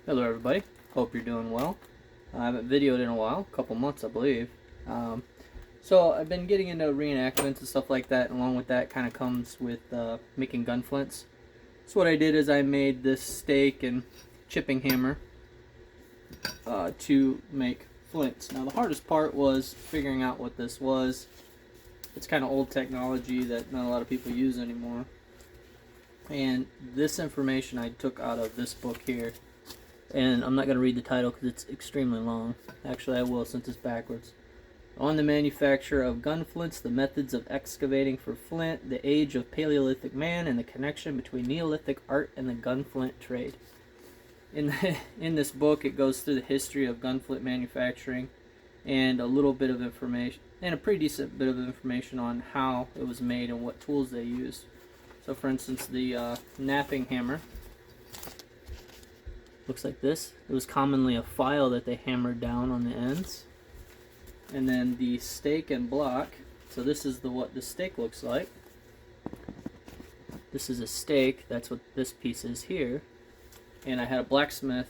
Hello everybody, hope you're doing well. I haven't videoed in a while, a couple months I believe. So I've been getting into reenactments and stuff like that, and along with that kind of comes with making gun flints. So what I did is I made this stake and chipping hammer to make flints. Now the hardest part was figuring out what this was. It's kind of old technology that not a lot of people use anymore. And this information I took out of this book here. And I'm not going to read the title because it's extremely long. Actually, I will since it's backwards. On the manufacture of gunflints, the methods of excavating for flint, the age of Paleolithic man, and the connection between Neolithic art and the gunflint trade. In this book, it goes through the history of gunflint manufacturing and a little bit of information, and a pretty decent bit of information on how it was made and what tools they used. So, for instance, the knapping hammer looks like this. It was commonly a file that they hammered down on the ends. And then the stake and block. So this is what the stake looks like. This is a stake. That's what this piece is here. And I had a blacksmith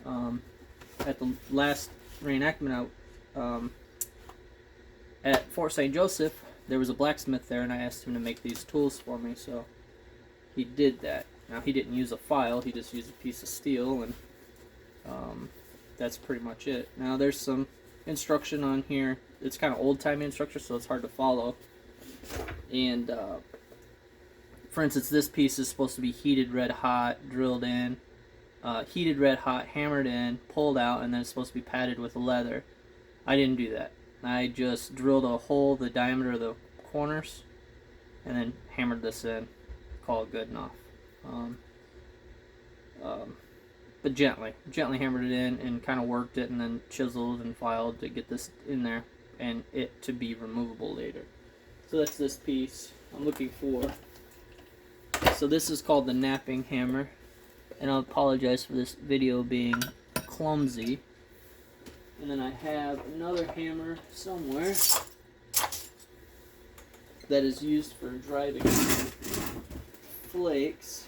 at the last reenactment out at Fort St. Joseph. There was a blacksmith there, and I asked him to make these tools for me. So he did that. Now, he didn't use a file, he just used a piece of steel, and that's pretty much it. Now, there's some instruction on here. It's kind of old-timey instruction, so it's hard to follow. And, for instance, this piece is supposed to be heated red hot, drilled in, heated red hot, hammered in, pulled out, and then it's supposed to be padded with leather. I didn't do that. I just drilled a hole the diameter of the corners, and then hammered this in. Call it good enough. But gently hammered it in and kind of worked it, and then chiseled and filed to get this in there and it to be removable later. So that's this piece I'm looking for. So this is called the knapping hammer, and I apologize for this video being clumsy. And then I have another hammer somewhere that is used for driving flakes.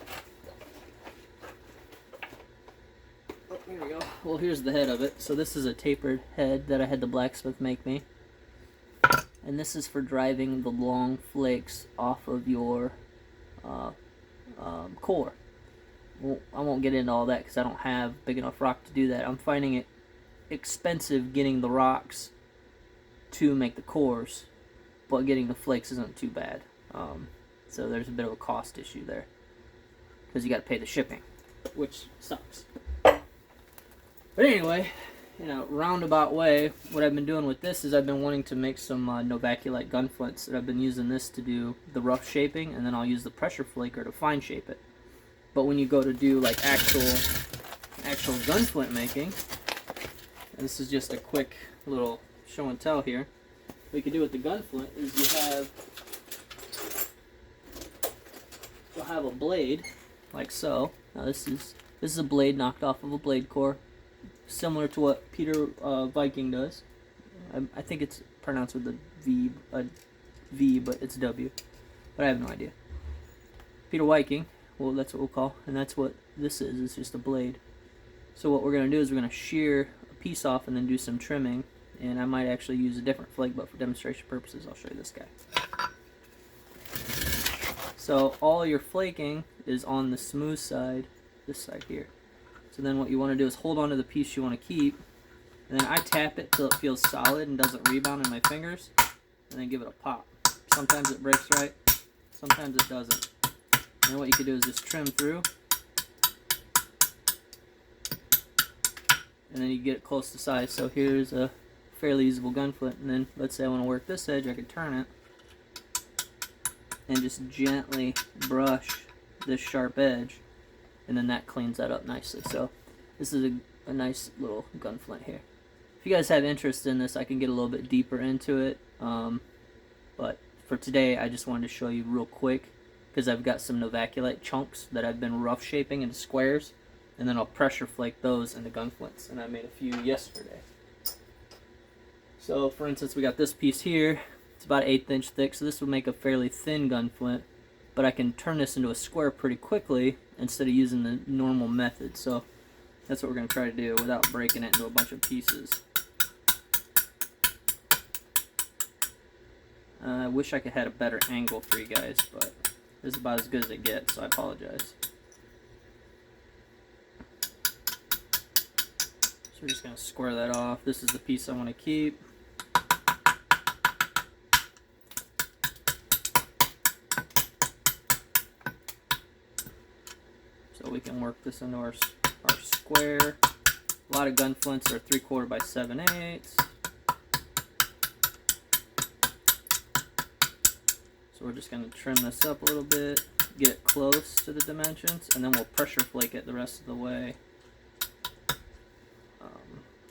Oh, here we go. Well, here's the head of it. So this is a tapered head that I had the blacksmith make me. And this is for driving the long flakes off of your core. Well, I won't get into all that because I don't have big enough rock to do that. I'm finding it expensive getting the rocks to make the cores, but getting the flakes isn't too bad. So there's a bit of a cost issue there because you got to pay the shipping, which sucks. But anyway, in a roundabout way, what I've been doing with this is I've been wanting to make some Novaculite gunflints, and I've been using this to do the rough shaping, and then I'll use the pressure flaker to fine shape it. But when you go to do like actual gunflint making, and this is just a quick little show and tell here. What you can do with the gunflint is you'll have a blade like so. Now this is a blade knocked off of a blade core, similar to what Peter Viking does. I think it's pronounced with a V, but it's W. But I have no idea. Peter Viking, well, that's what we'll call, and that's what this is. It's just a blade. So what we're going to do is we're going to shear a piece off and then do some trimming. And I might actually use a different flake, but for demonstration purposes, I'll show you this guy. So all your flaking is on the smooth side, this side here. So then what you want to do is hold on to the piece you want to keep, and then I tap it till it feels solid and doesn't rebound in my fingers, and then give it a pop. Sometimes it breaks right, sometimes it doesn't. And then what you can do is just trim through, and then you get it close to size. So here's a fairly usable gunflint, and then let's say I want to work this edge, I can turn it and just gently brush this sharp edge, and then that cleans that up nicely. So this is a nice little gunflint here. If you guys have interest in this, I can get a little bit deeper into it, but for today I just wanted to show you real quick because I've got some Novaculite chunks that I've been rough shaping into squares, and then I'll pressure flake those into gunflints, and I made a few yesterday. So for instance, we got this piece here. It's about 1/8 inch thick, so this would make a fairly thin gunflint, but I can turn this into a square pretty quickly instead of using the normal method. So That's what we're going to try to do without breaking it into a bunch of pieces. I wish I could have had a better angle for you guys, but this is about as good as it gets, so I apologize. So we're just going to square that off. This is the piece I want to keep. So we can work this into our square. A lot of gun flints are 3/4 by 7/8. So we're just going to trim this up a little bit, get it close to the dimensions, and then we'll pressure flake it the rest of the way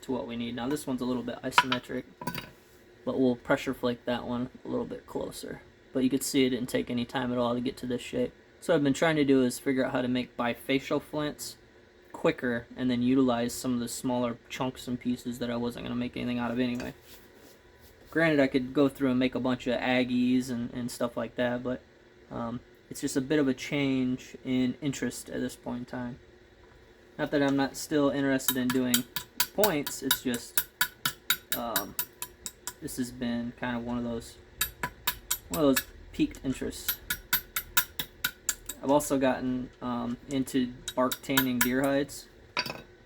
to what we need. Now this one's a little bit isometric, but we'll pressure flake that one a little bit closer. But you can see it didn't take any time at all to get to this shape. So what I've been trying to do is figure out how to make bifacial flints quicker and then utilize some of the smaller chunks and pieces that I wasn't going to make anything out of anyway. Granted, I could go through and make a bunch of Aggies and stuff like that, but it's just a bit of a change in interest at this point in time. Not that I'm not still interested in doing points, it's just this has been kind of one of those peaked interests. I've also gotten into bark tanning deer hides,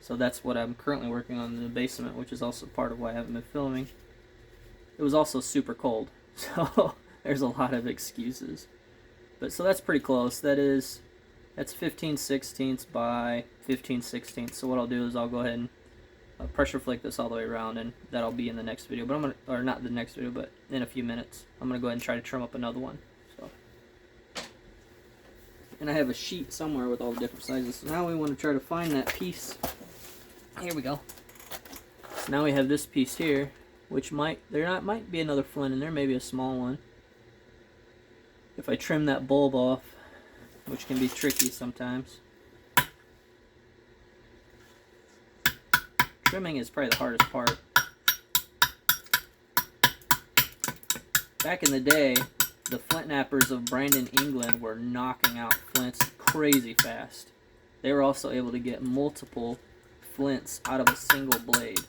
so that's what I'm currently working on in the basement, which is also part of why I haven't been filming. It was also super cold, so there's a lot of excuses. But so that's pretty close. That's 15/16 by 15/16. So what I'll do is I'll go ahead and pressure flake this all the way around, and that'll be in the next video. But I'm gonna, or not the next video, but in a few minutes, I'm gonna go ahead and try to trim up another one. So, and I have a sheet somewhere with all the different sizes. So now we want to try to find that piece. Here we go. So now we have this piece here, which might be another flint in there, maybe a small one. If I trim that bulb off, which can be tricky sometimes. Trimming is probably the hardest part. Back in the day, the Flintknappers of Brandon, England were knocking out flints crazy fast. They were also able to get multiple flints out of a single blade.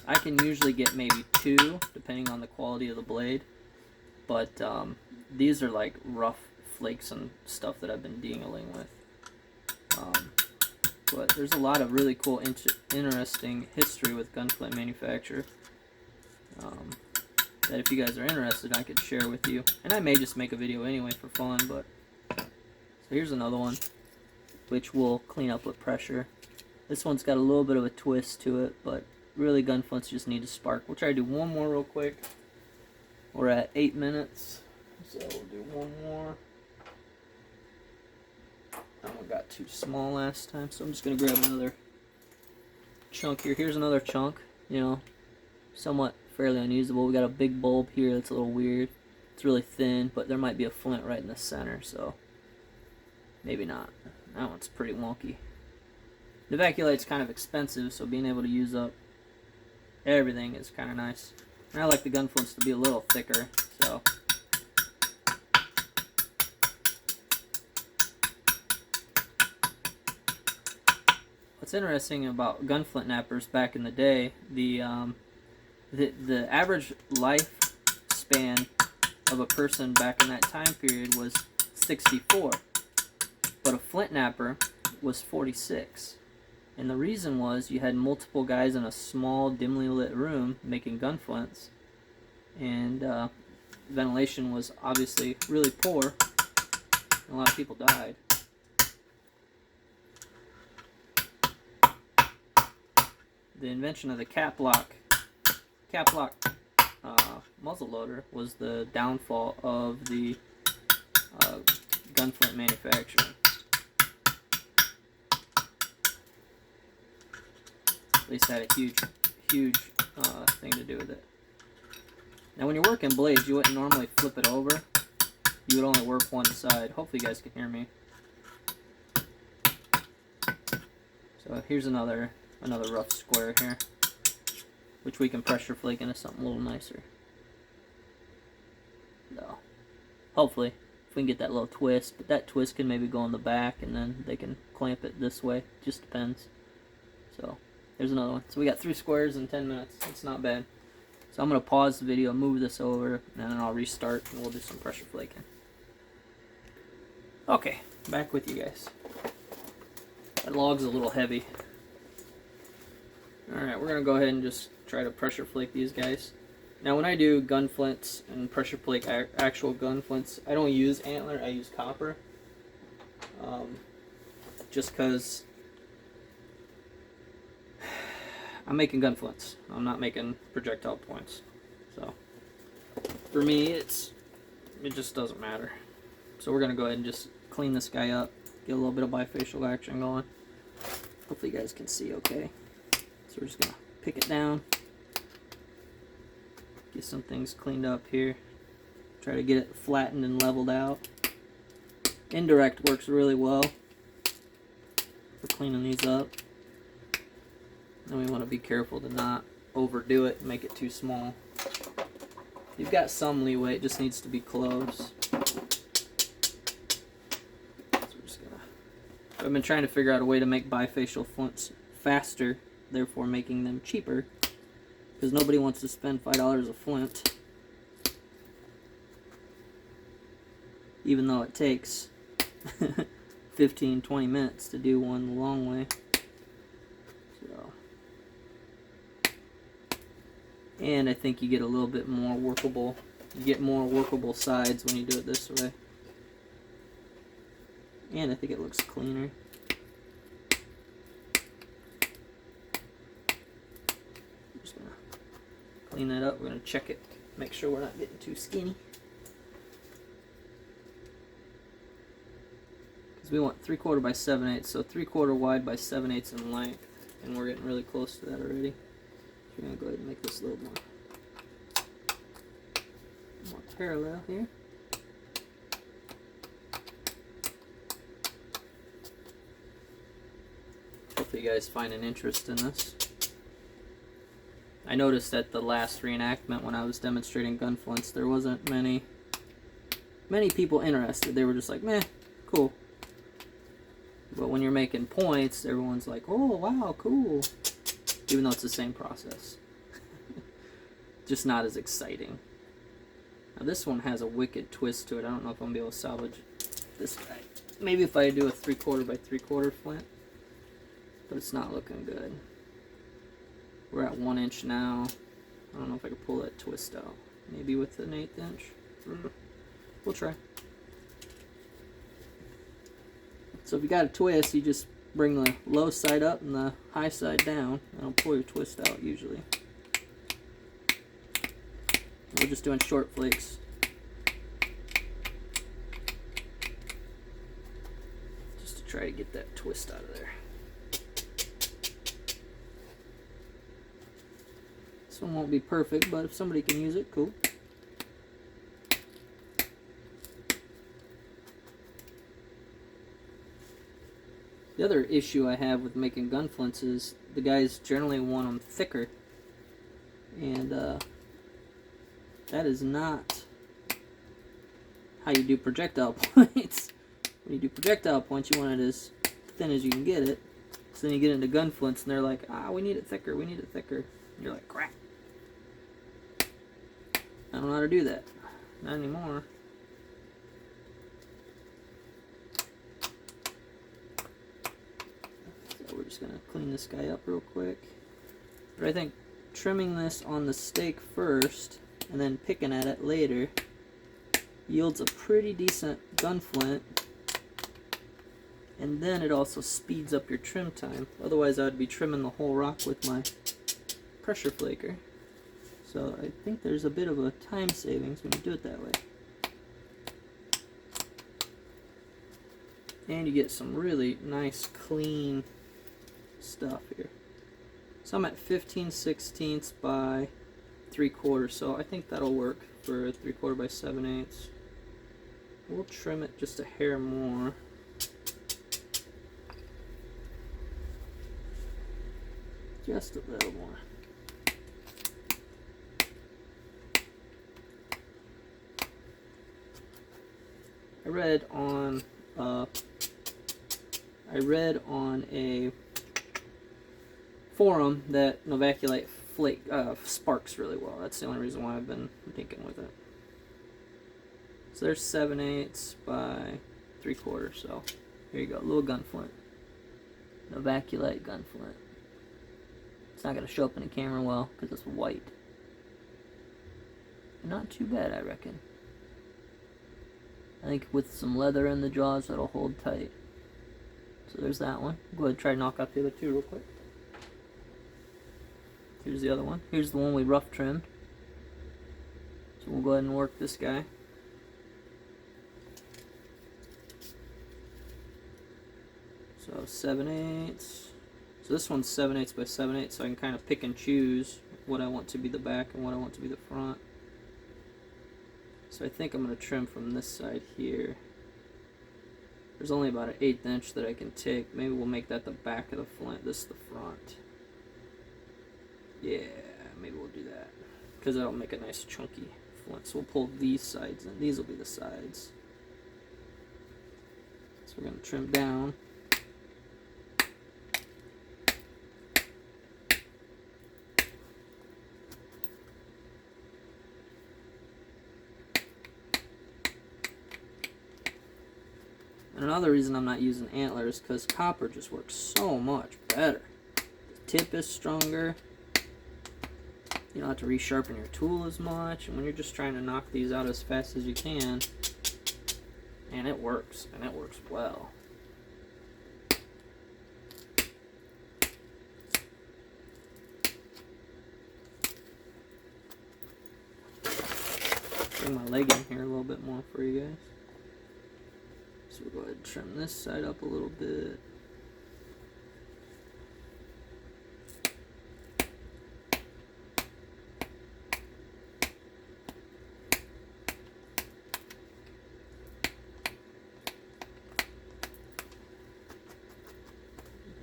I can usually get maybe 2, depending on the quality of the blade, but these are like rough flakes and stuff that I've been dealing with. But there's a lot of really cool, interesting history with gunflint manufacture that if you guys are interested, I could share with you. And I may just make a video anyway for fun, but... So here's another one, which we'll clean up with pressure. This one's got a little bit of a twist to it, but really gunflints just need to spark. We'll try to do one more real quick. We're at 8 minutes, so we'll do one more. That one got too small last time, so I'm just going to grab another chunk here. Here's another chunk, you know, somewhat fairly unusable. We got a big bulb here that's a little weird. It's really thin, but there might be a flint right in the center, so maybe not. That one's pretty wonky. Novaculite's kind of expensive, so being able to use up everything is kind of nice. And I like the gunflints to be a little thicker, so... What's interesting about gunflint knappers back in the day, the average lifespan of a person back in that time period was 64, but a flint knapper was 46. And the reason was you had multiple guys in a small, dimly lit room making gunflints, and ventilation was obviously really poor, and a lot of people died. The invention of the cap lock muzzle loader was the downfall of the gunflint manufacturing. At least had a huge thing to do with it. Now when you're working blades, you wouldn't normally flip it over. You would only work one side. Hopefully you guys can hear me. So here's another rough square here, which we can pressure flake into something a little nicer. So, hopefully, if we can get that little twist, but that twist can maybe go on the back and then they can clamp it this way, just depends. there's another one. So we got 3 squares in 10 minutes. It's not bad. So I'm going to pause the video, move this over, and then I'll restart, and we'll do some pressure flaking. Okay, back with you guys. That log's a little heavy. Alright, we're going to go ahead and just try to pressure flake these guys. Now when I do gunflints and pressure flake actual gunflints, I don't use antler, I use copper. Just because I'm making gunflints. I'm not making projectile points. So for me, it just doesn't matter. So we're going to go ahead and just clean this guy up, get a little bit of bifacial action going. Hopefully you guys can see okay. So we're just going to pick it down, get some things cleaned up here, try to get it flattened and leveled out. Indirect works really well for cleaning these up. And we want to be careful to not overdo it and make it too small. You've got some leeway, it just needs to be close. I've been trying to figure out a way to make bifacial flints faster, therefore making them cheaper, because nobody wants to spend $5 a flint, even though it takes 15-20 minutes to do one the long way. So, and I think you get a little bit more workable, you get more workable sides when you do it this way. And I think it looks cleaner. I'm just gonna clean that up. We're gonna check it, make sure we're not getting too skinny. Because we want 3/4 by 7/8, so 3/4 wide by 7/8 in length, and we're getting really close to that already. So we're gonna go ahead and make this a little more parallel here. Hopefully you guys find an interest in this. I noticed at the last reenactment when I was demonstrating gunflints, there wasn't many people interested. They were just like, meh, cool. But when you're making points, everyone's like, oh wow, cool. Even though it's the same process. Just not as exciting. Now this one has a wicked twist to it. I don't know if I'm gonna be able to salvage this guy. Maybe if I do a 3/4 by 3/4 flint. But it's not looking good. We're at 1 inch now. I don't know if I can pull that twist out. Maybe with an 1/8 inch. We'll try. So if you got a twist, you just bring the low side up and the high side down, and it'll pull your twist out usually. We're just doing short flakes. Just to try to get that twist out of there. This one won't be perfect, but if somebody can use it, cool. The other issue I have with making gunflints is the guys generally want them thicker, and that is not how you do projectile points. When you do projectile points, you want it as thin as you can get it. So then you get into gunflints, and they're like, ah, we need it thicker, we need it thicker. And you're like, crap. I don't know how to do that. Not anymore. So we're just going to clean this guy up real quick. But I think trimming this on the stake first and then picking at it later yields a pretty decent gunflint. And then it also speeds up your trim time. Otherwise I would be trimming the whole rock with my pressure flaker. So I think there's a bit of a time savings when you do it that way. And you get some really nice clean stuff here. So I'm at 15/16 by 3/4, so I think that'll work for 3/4 by 7/8. We'll trim it just a hair more. Just a little more. I read on a for them that Novaculite sparks really well. That's the only reason why I've been thinking with it. So there's 7/8 by 3/4. So here you go, little gunflint. Novaculite gunflint. It's not going to show up in the camera well because it's white. Not too bad, I reckon. I think with some leather in the jaws, that'll hold tight. So there's that one. Go ahead and try to knock out the other two real quick. Here's the other one. Here's the one we rough trimmed. So we'll go ahead and work this guy. So 7/8. So this one's 7/8 by 7/8, so I can kind of pick and choose what I want to be the back and what I want to be the front. So I think I'm going to trim from this side here. There's only about an 1/8 inch that I can take. Maybe we'll make that the back of the flint, this the front. Yeah, maybe we'll do that. Because that'll make a nice chunky flint. So we'll pull these sides in. These will be the sides. So we're going to trim down. And another reason I'm not using antlers is because copper just works so much better. The tip is stronger. You don't have to resharpen your tool as much. And when you're just trying to knock these out as fast as you can, and it works. And it works well. Bring my leg in here a little bit more for you guys. So we'll go ahead and trim this side up a little bit.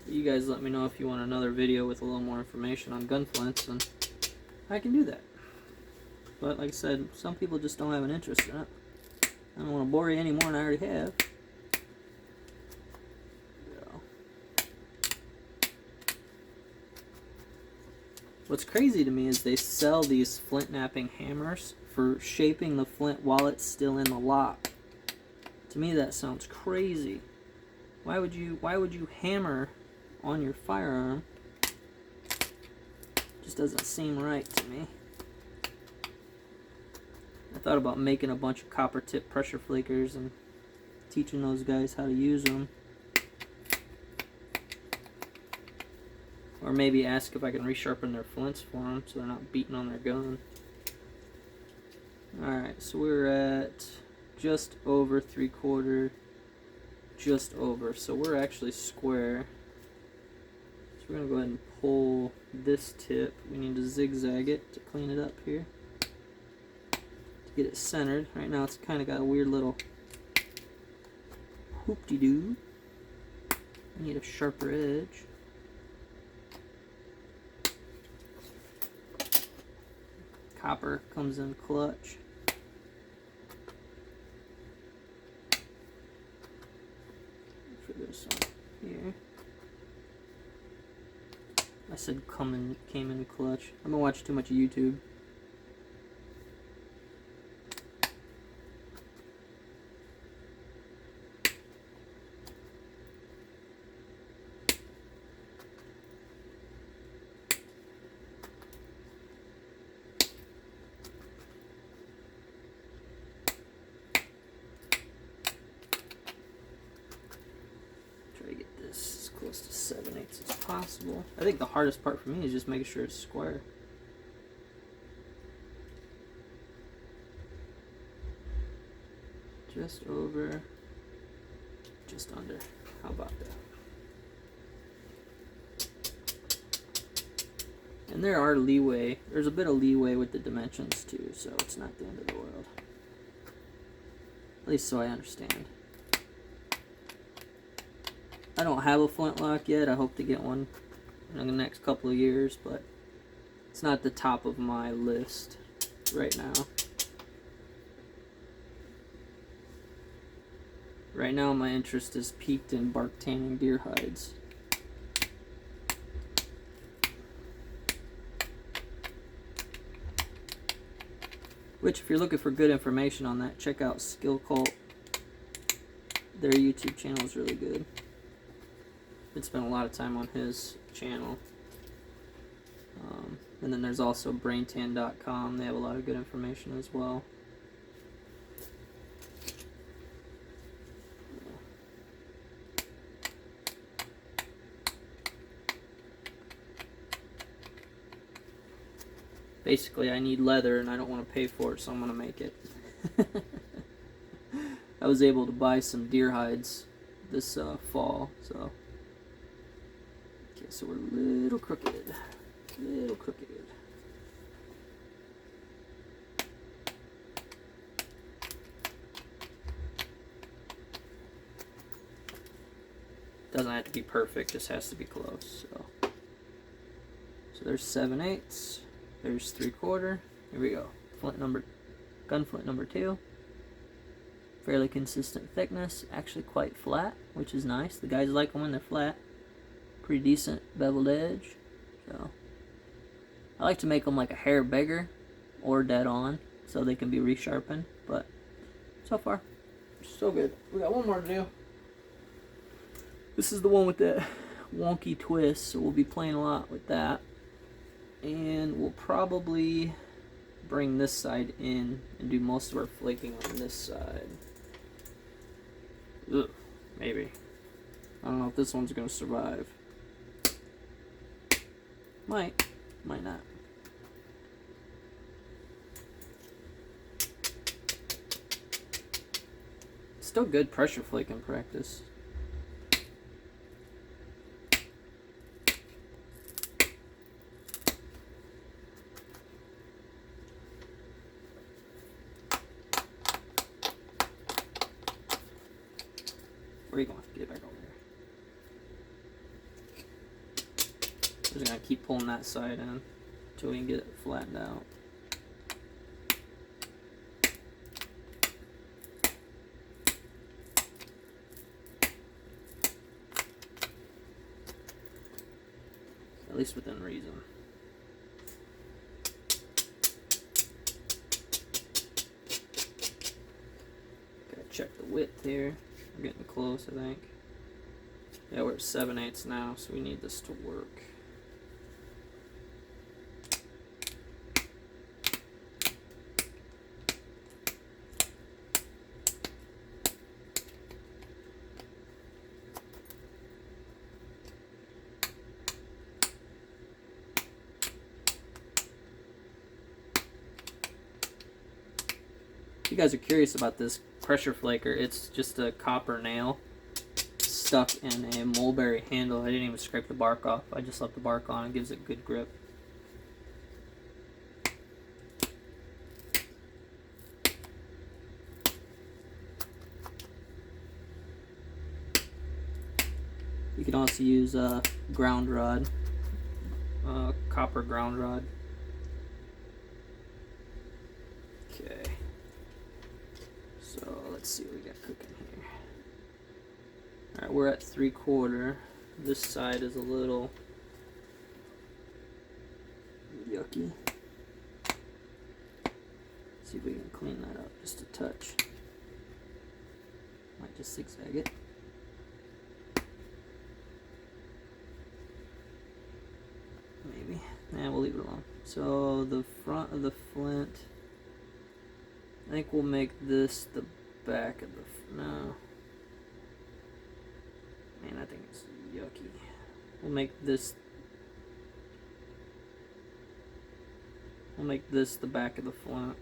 You guys let me know if you want another video with a little more information on gunflints, and I can do that. But like I said, some people just don't have an interest in it. I don't want to bore you any more than I already have. What's crazy to me is they sell these flint knapping hammers for shaping the flint while it's still in the lock. To me that sounds crazy. Why would you hammer on your firearm? Just doesn't seem right to me. I thought about making a bunch of copper tip pressure flakers and teaching those guys how to use them. Or maybe ask if I can resharpen their flints for them so they're not beating on their gun. Alright, so we're at just over 3/4. Just over. So we're actually square. So we're going to go ahead and pull this tip. We need to zigzag it to clean it up here. To get it centered. Right now it's kind of got a weird little hoop-de-doo. I need a sharper edge. Copper comes in clutch. For this one here. I said came in clutch. I've been watching too much of YouTube. Close to 7/8 as possible. I think the hardest part for me is just making sure it's square. Just over, just under. How about that? And there are leeway. There's a bit of leeway with the dimensions too, so it's not the end of the world. At least so I understand. I don't have a flintlock yet. I hope to get one in the next couple of years, but it's not the top of my list right now. Right now my interest is peaked in bark tanning deer hides. Which, if you're looking for good information on that, check out Skill Cult. Their YouTube channel is really good. I've spent a lot of time on his channel. And then there's also braintan.com. They have a lot of good information as well. Basically, I need leather and I don't want to pay for it, so I'm going to make it. I was able to buy some deer hides this fall, so. Okay, so we're a little crooked. Little crooked. Doesn't have to be perfect, just has to be close. So there's 7/8. There's 3/4. Here we go. Gunflint number 2. Fairly consistent thickness, actually quite flat, which is nice. The guys like them when they're flat. Pretty decent beveled edge. So I like to make them like a hair bigger or dead on so they can be resharpened, but so far, so good. We got one more to do. This is the one with the wonky twist, so we'll be playing a lot with that. And we'll probably bring this side in and do most of our flaking on this side. Ugh, maybe. I don't know if this one's going to survive. Might not. Still good pressure flaking practice. Where are you going? Get back over there. We're just gonna keep pulling that side in until we can get it flattened out. At least within reason. Gotta check the width here. We're getting close, I think. Yeah, we're at 7/8 now, so we need this to work. If you guys are curious about this pressure flaker, it's just a copper nail stuck in a mulberry handle. I didn't even scrape the bark off. I just left the bark on. It gives it good grip. You can also use a ground rod, copper ground rod. Okay. So let's see what we got cooking here. Alright, we're at 3/4. This side is a little yucky. Let's see if we can clean that up just a touch. Might just zigzag it. Maybe. Nah, we'll leave it alone. So the front of the flint, I think we'll make this the back of the, no. Man, I think it's yucky. We'll make this the back of the flint.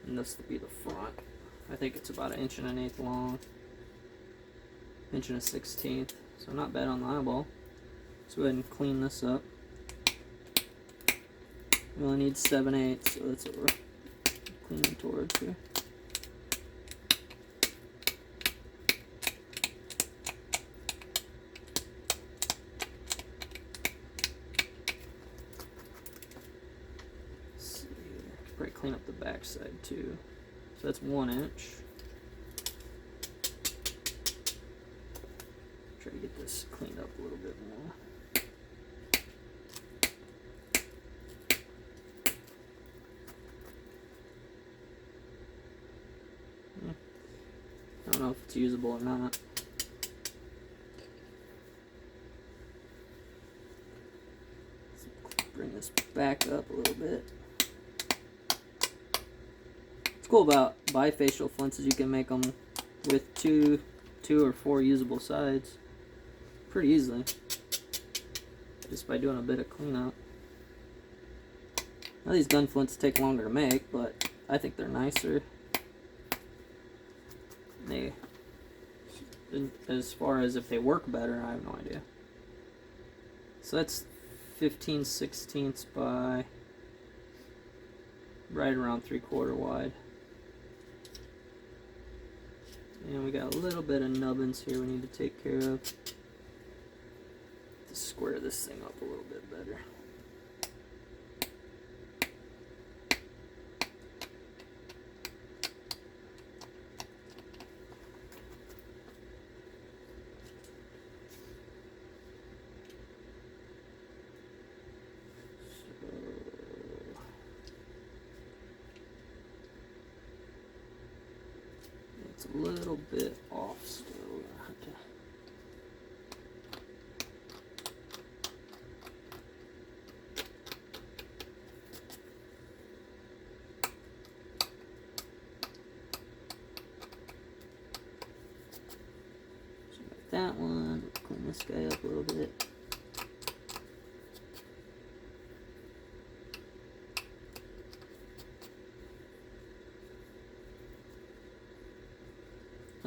And this will be the front. I think it's about 1 1/8 long. 1 1/16. So not bad on the eyeball. Let's go ahead and clean this up. We only need 7/8, so that's what we're cleaning towards here. Let's see here. Probably clean up the back side too. So that's 1 inch. Try to get this cleaned up a little bit more. it's usable or not. Let's bring this back up a little bit. What's cool about bifacial flints is you can make them with two or four usable sides pretty easily, just by doing a bit of cleanup. Now these gunflints take longer to make, but I think they're nicer. As far as if they work better, I have no idea. So that's 15/16 by right around 3/4 wide. And we got a little bit of nubbins here we need to take care of. To square this thing up a little bit better. A little bit off still. We're gonna have to so like that one. Clean this guy up a little bit.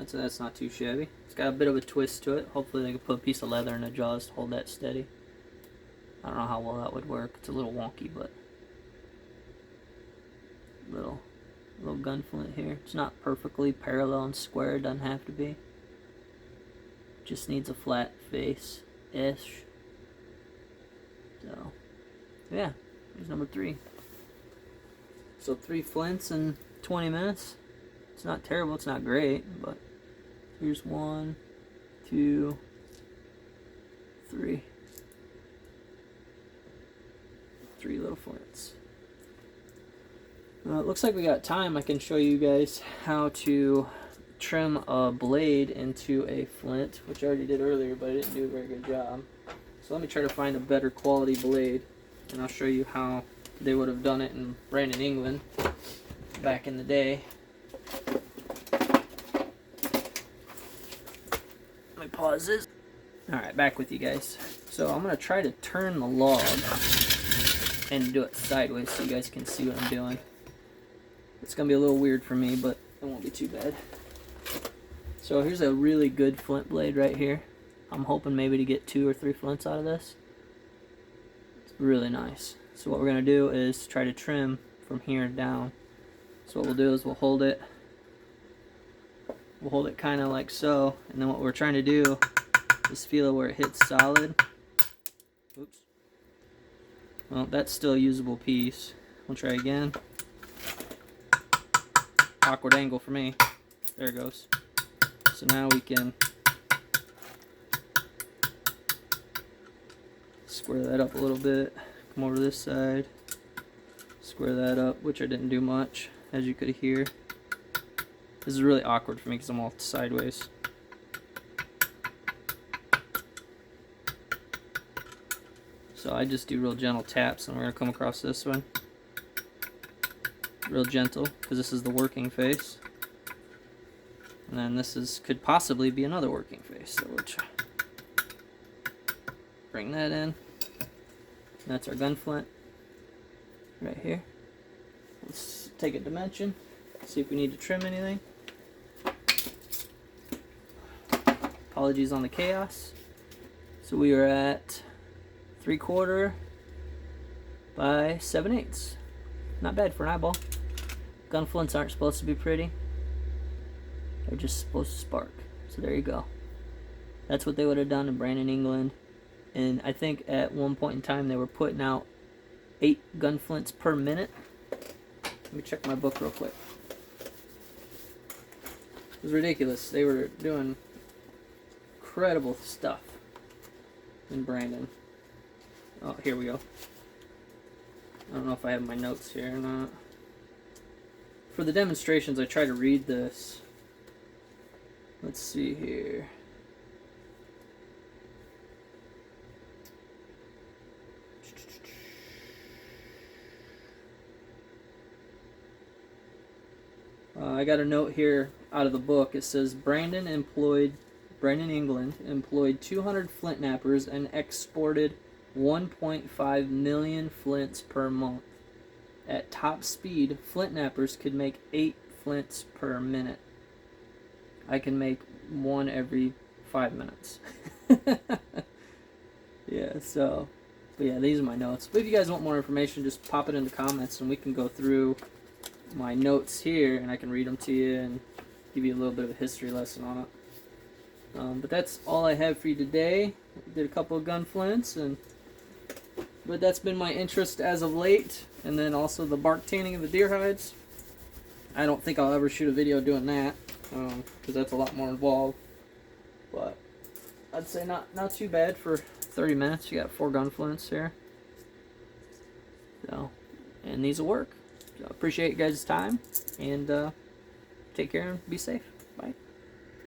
So that's not too shabby. It's got a bit of a twist to it. Hopefully they can put a piece of leather in the jaws to hold that steady. I don't know how well that would work. It's a little wonky, but little gunflint here. It's not perfectly parallel and square. It doesn't have to be. Just needs a flat face-ish. So yeah, here's number 3. So 3 flints in 20 minutes. It's not terrible. It's not great, but here's 1, 2, 3. 3 little flints. It looks like we got time. I can show you guys how to trim a blade into a flint, which I already did earlier, but I didn't do a very good job. So let me try to find a better quality blade, and I'll show you how they would have done it in Brandon, England, back in the day. Let me pause this. Alright, back with you guys. So I'm going to try to turn the log and do it sideways so you guys can see what I'm doing. It's going to be a little weird for me, but it won't be too bad. So here's a really good flint blade right here. I'm hoping maybe to get 2 or 3 flints out of this. It's really nice. So what we're going to do is try to trim from here down. So what we'll do is we'll hold it kind of like so, and then what we're trying to do is feel where it hits solid. Oops. Well, that's still a usable piece. We'll try again. Awkward angle for me. There it goes. So now we can square that up a little bit. Come over to this side. Square that up, which I didn't do much, as you could hear. This is really awkward for me because I'm all sideways. So I just do real gentle taps, and we're going to come across this one. Real gentle, because this is the working face. And then this could possibly be another working face. So we'll try. Bring that in. That's our gunflint right here. Let's take a dimension, see if we need to trim anything. Apologies on the chaos. So we are at 3/4 by 7/8. Not bad for an eyeball. Gunflints aren't supposed to be pretty. They're just supposed to spark. So there you go. That's what they would have done in Brandon, England. And I think at one point in time they were putting out 8 gunflints per minute. Let me check my book real quick. It was ridiculous. They were doing incredible stuff in Brandon. Oh, here we go. I don't know if I have my notes here or not. For the demonstrations, I try to read this Let's see here. I got a note here out of the book. It says Brandon England employed 200 Flintknappers and exported 1.5 million flints per month. At top speed, Flintknappers could make 8 flints per minute. I can make one every 5 minutes. Yeah, so, but yeah, these are my notes. But if you guys want more information, just pop it in the comments and we can go through my notes here and I can read them to you and give you a little bit of a history lesson on it. But that's all I have for you today. Did a couple of gunflints, but that's been my interest as of late. And then also the bark tanning of the deer hides. I don't think I'll ever shoot a video doing that because that's a lot more involved. But I'd say not too bad for 30 minutes. You got 4 gunflints here. So, and these will work. So appreciate you guys' time, and take care and be safe.